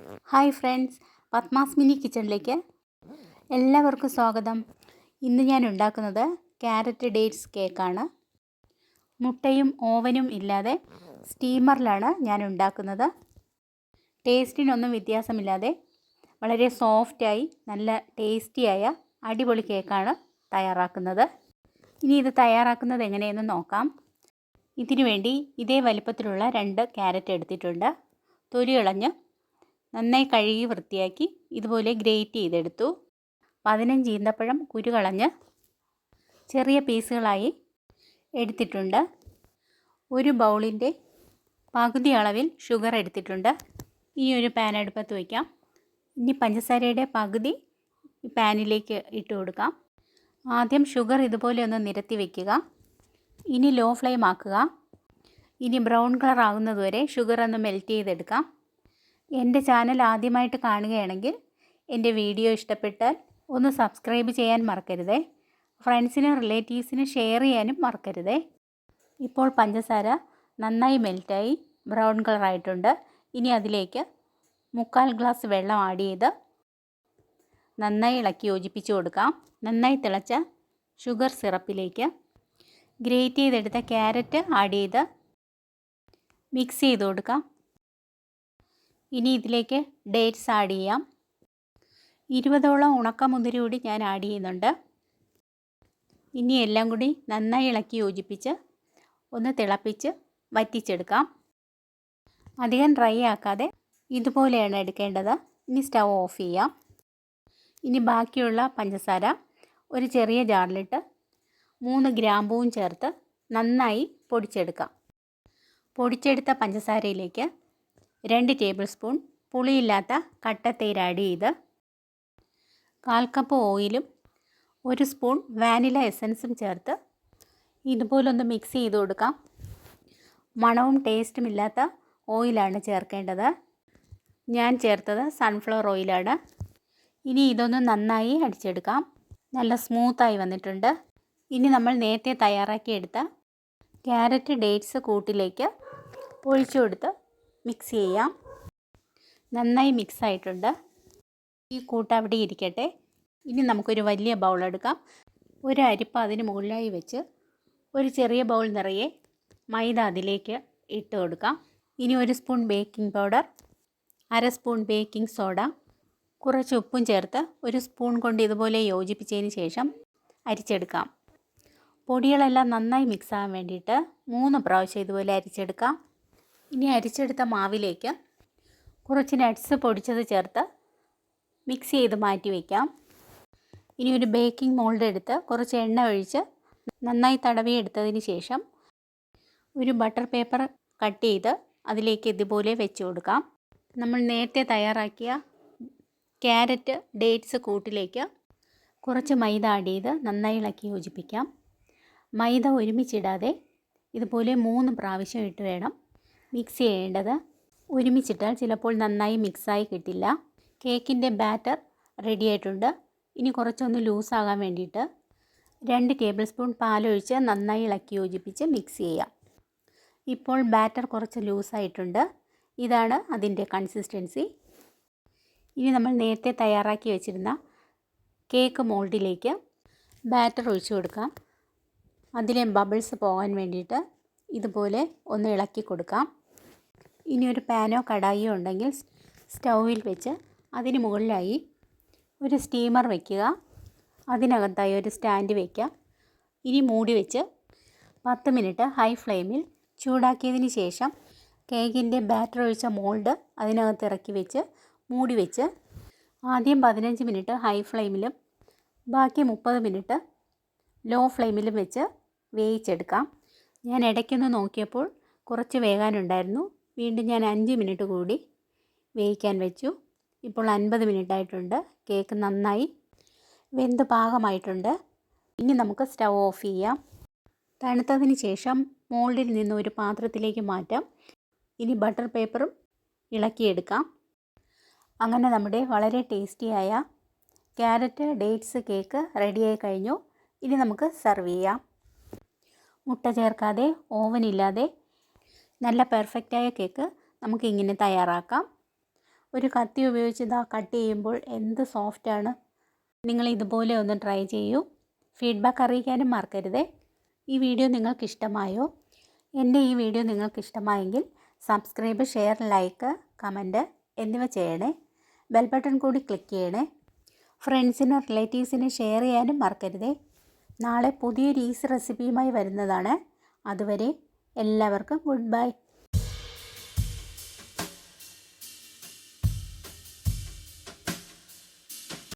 Hi friends, Padmas mini കിച്ചണിലേക്ക് എല്ലാവർക്കും സ്വാഗതം. ഇന്ന് ഞാൻ ഉണ്ടാക്കുന്നത് ക്യാരറ്റ് ഡേറ്റ്സ് കേക്കാണ്. മുട്ടയും ഓവനും ഇല്ലാതെ സ്റ്റീമറിലാണ് ഞാൻ ഉണ്ടാക്കുന്നത്. ടേസ്റ്റിനൊന്നും വ്യത്യാസമില്ലാതെ വളരെ സോഫ്റ്റായി നല്ല ടേസ്റ്റിയായ അടിപൊളി കേക്കാണ് തയ്യാറാക്കുന്നത്. ഇനി ഇത് തയ്യാറാക്കുന്നത് എങ്ങനെയെന്ന് നോക്കാം. ഇതിനു വേണ്ടി ഇതേ വലിപ്പത്തിലുള്ള 2 ക്യാരറ്റ് എടുത്തിട്ടുണ്ട്. തൊലി കളഞ്ഞ് നന്നായി കഴുകി വൃത്തിയാക്കി ഇതുപോലെ ഗ്രേറ്റ് ചെയ്തെടുത്തു. 15 ഈന്തപ്പഴം കുരു കളഞ്ഞ് ചെറിയ പീസുകളായി എടുത്തിട്ടുണ്ട്. ഒരു ബൗളിൻ്റെ പകുതി അളവിൽ ഷുഗർ എടുത്തിട്ടുണ്ട്. ഇനി ഒരു പാൻ അടുപ്പത്ത് വയ്ക്കാം. ഇനി പഞ്ചസാരയുടെ പകുതി ഈ പാനിലേക്ക് ഇട്ട് കൊടുക്കാം. ആദ്യം ഷുഗർ ഇതുപോലെ ഒന്ന് നിരത്തി വയ്ക്കുക. ഇനി ലോ ഫ്ലെയിം ആക്കുക. ഇനി ബ്രൗൺ കളർ ആകുന്നതുവരെ ഷുഗർ ഒന്ന് മെൽറ്റ് ചെയ്തെടുക്കാം. എൻ്റെ ചാനൽ ആദ്യമായിട്ട് കാണുകയാണെങ്കിൽ എൻ്റെ വീഡിയോ ഇഷ്ടപ്പെട്ടാൽ ഒന്ന് സബ്സ്ക്രൈബ് ചെയ്യാൻ മറക്കരുതേ. ഫ്രണ്ട്സിനും റിലേറ്റീവ്സിനും ഷെയർ ചെയ്യാനും മറക്കരുതേ. ഇപ്പോൾ പഞ്ചസാര നന്നായി മെൽറ്റായി ബ്രൗൺ കളറായിട്ടുണ്ട്. ഇനി അതിലേക്ക് 3/4 ഗ്ലാസ് വെള്ളം ആഡ് ചെയ്ത് നന്നായി ഇളക്കി യോജിപ്പിച്ച് കൊടുക്കാം. നന്നായി തിളച്ച ഷുഗർ സിറപ്പിലേക്ക് ഗ്രേറ്റ് ചെയ്തെടുത്ത ക്യാരറ്റ് ആഡ് ചെയ്ത് മിക്സ് ചെയ്ത് കൊടുക്കാം. ഇനി ഇതിലേക്ക് ഡേറ്റ്സ് ആഡ് ചെയ്യാം. 20ഓളം ഉണക്കമുന്തിരി കൂടി ഞാൻ ആഡ് ചെയ്യുന്നുണ്ട്. ഇനി എല്ലാം കൂടി നന്നായി ഇളക്കി യോജിപ്പിച്ച് ഒന്ന് തിളപ്പിച്ച് വറ്റിച്ചെടുക്കാം. അധികം ഡ്രൈ ആക്കാതെ ഇതുപോലെയാണ് എടുക്കേണ്ടത്. ഇനി സ്റ്റൗ ഓഫ് ചെയ്യാം. ഇനി ബാക്കിയുള്ള പഞ്ചസാര ഒരു ചെറിയ ജാറിലിട്ട് 3 ഗ്രാമ്പൂവും ചേർത്ത് നന്നായി പൊടിച്ചെടുക്കാം. പൊടിച്ചെടുത്ത പഞ്ചസാരയിലേക്ക് 2 ടേബിൾ സ്പൂൺ പുളിയില്ലാത്ത കട്ടത്തൈര് ആഡ് ചെയ്ത് 1/4 കപ്പ് ഓയിലും 1 സ്പൂൺ വാനില എസൻസും ചേർത്ത് ഇതുപോലൊന്ന് മിക്സ് ചെയ്ത് കൊടുക്കാം. മണവും ടേസ്റ്റും ഇല്ലാത്ത ഓയിലാണ് ചേർക്കേണ്ടത്. ഞാൻ ചേർത്തത് സൺഫ്ലവർ ഓയിലാണ്. ഇനി ഇതൊന്ന് നന്നായി അടിച്ചെടുക്കാം. നല്ല സ്മൂത്തായി വന്നിട്ടുണ്ട്. ഇനി നമ്മൾ നേരത്തെ തയ്യാറാക്കിയെടുത്ത ക്യാരറ്റ് ഡേറ്റ്സ് കൂട്ടിലേക്ക് ഒഴിച്ചു കൊടുത്ത് മിക്സ് ചെയ്യാം. നന്നായി മിക്സ് ആയിട്ടുണ്ട്. ഈ കൂട്ട് അവിടെ ഇരിക്കട്ടെ. ഇനി നമുക്കൊരു വലിയ ബൗൾ എടുക്കാം. ഒരു അരിപ്പ അതിന് മുകളിലായി വെച്ച് ഒരു ചെറിയ ബൗൾ നിറയെ മൈദ അതിലേക്ക് ഇട്ട് കൊടുക്കാം. ഇനി 1 spoon baking powder, 1/2 spoon baking soda, കുറച്ച് ഉപ്പും ചേർത്ത് 1 സ്പൂൺ കൊണ്ട് ഇതുപോലെ യോജിപ്പിച്ചതിന് ശേഷം അരിച്ചെടുക്കാം. പൊടികളെല്ലാം നന്നായി മിക്സ് ആകാൻ വേണ്ടിയിട്ട് 3 പ്രാവശ്യം ഇതുപോലെ അരിച്ചെടുക്കാം. ഇനി അരിച്ചെടുത്ത മാവിലേക്ക് കുറച്ച് നട്ട്സ് പൊടിച്ചത് ചേർത്ത് മിക്സ് ചെയ്ത് മാറ്റി വയ്ക്കാം. ഇനി ഒരു ബേക്കിംഗ് മോൾഡ് എടുത്ത് കുറച്ച് എണ്ണ ഒഴിച്ച് നന്നായി തടവിയെടുത്തതിന് ശേഷം ഒരു ബട്ടർ പേപ്പർ കട്ട് ചെയ്ത് അതിലേക്ക് ഇതുപോലെ വെച്ച് കൊടുക്കാം. നമ്മൾ നേരത്തെ തയ്യാറാക്കിയ ക്യാരറ്റ് ഡേറ്റ്സ് കൂട്ടിലേക്ക് കുറച്ച് മൈദ ആഡ് ചെയ്ത് നന്നായി ഇളക്കി യോജിപ്പിക്കാം. മൈദ ഒരുമിച്ചിടാതെ ഇതുപോലെ 3 പ്രാവശ്യം ഇട്ട് വേണം മിക്സ് ചെയ്യേണ്ടത്. ഒരുമിച്ചിട്ടാൽ ചിലപ്പോൾ നന്നായി മിക്സായി കിട്ടില്ല. കേക്കിൻ്റെ ബാറ്റർ റെഡി ആയിട്ടുണ്ട്. ഇനി കുറച്ചൊന്ന് ലൂസാകാൻ വേണ്ടിയിട്ട് 2 ടേബിൾ സ്പൂൺ പാലൊഴിച്ച് നന്നായി ഇളക്കി യോജിപ്പിച്ച് മിക്സ് ചെയ്യാം. ഇപ്പോൾ ബാറ്റർ കുറച്ച് ലൂസായിട്ടുണ്ട്. ഇതാണ് അതിൻ്റെ കൺസിസ്റ്റൻസി. ഇനി നമ്മൾ നേരത്തെ തയ്യാറാക്കി വെച്ചിരുന്ന കേക്ക് മോൾഡിലേക്ക് ബാറ്റർ ഒഴിച്ചു കൊടുക്കാം. അതിലെ ബബിൾസ് പോകാൻ വേണ്ടിയിട്ട് ഇതുപോലെ ഒന്ന് ഇളക്കി കൊടുക്കാം. ഇനി ഒരു പാനോ കടായിയോ ഉണ്ടെങ്കിൽ സ്റ്റൗവിൽ വെച്ച് അതിന് മുകളിലായി ഒരു സ്റ്റീമർ വയ്ക്കുക. അതിനകത്തായി ഒരു സ്റ്റാൻഡ് വയ്ക്കാം. ഇനി മൂടി വെച്ച് 10 മിനിറ്റ് ഹൈ ഫ്ലെയിമിൽ ചൂടാക്കിയതിന് ശേഷം കേക്കിൻ്റെ ബാറ്റർ ഒഴിച്ച മോൾഡ് അതിനകത്ത് ഇറക്കി വെച്ച് മൂടി വെച്ച് ആദ്യം 15 മിനിറ്റ് ഹൈ ഫ്ലെയിമിലും ബാക്കി 30 മിനിറ്റ് ലോ ഫ്ലെയിമിലും വെച്ച് വേവിച്ചെടുക്കാം. ഞാൻ ഇടയ്ക്കൊന്ന് നോക്കിയപ്പോൾ കുറച്ച് വേകാനുണ്ടായിരുന്നു. വീണ്ടും ഞാൻ 5 മിനിറ്റ് കൂടി വേവിക്കാൻ വെച്ചു. ഇപ്പോൾ 50 മിനിറ്റ് ആയിട്ടുണ്ട്. കേക്ക് നന്നായി വെന്ത് പാകമായിട്ടുണ്ട്. ഇനി നമുക്ക് സ്റ്റൗ ഓഫ് ചെയ്യാം. തണുത്തതിന് ശേഷം മോൾഡിൽ നിന്ന് ഒരു പാത്രത്തിലേക്ക് മാറ്റാം. ഇനി ബട്ടർ പേപ്പറും ഇളക്കിയെടുക്കാം. അങ്ങനെ നമ്മുടെ വളരെ ടേസ്റ്റിയായ ക്യാരറ്റ് ഡേറ്റ്സ് കേക്ക് റെഡിയായി കഴിഞ്ഞു. ഇനി നമുക്ക് സെർവ് ചെയ്യാം. മുട്ട ചേർക്കാതെ ഓവനില്ലാതെ നല്ല പെർഫെക്റ്റായ കേക്ക് നമുക്ക് ഇങ്ങനെ തയ്യാറാക്കാം. ഒരു കത്തി ഉപയോഗിച്ച് ഇതാ കട്ട് ചെയ്യുമ്പോൾ എന്ത് സോഫ്റ്റാണ്. നിങ്ങൾ ഇതുപോലെ ഒന്ന് ട്രൈ ചെയ്യൂ. ഫീഡ്ബാക്ക് അറിയിക്കാനും മറക്കരുതേ. ഈ വീഡിയോ നിങ്ങൾക്ക് ഇഷ്ടമായോ? എൻ്റെ ഈ വീഡിയോ നിങ്ങൾക്ക് ഇഷ്ടമായെങ്കിൽ സബ്സ്ക്രൈബ്, ഷെയർ, ലൈക്ക്, കമൻറ്റ് എന്നിവ ചെയ്യണേ. ബെൽ ബട്ടൺ കൂടി ക്ലിക്ക് ചെയ്യണേ. ഫ്രണ്ട്സിനും റിലേറ്റീവ്സിനും ഷെയർ ചെയ്യാനും മറക്കരുതേ. നാളെ പുതിയൊരു ഈസി റെസിപ്പിയുമായി വരുന്നതാണ്. അതുവരെ എല്ലാവർക്കും ഗുഡ് ബൈ.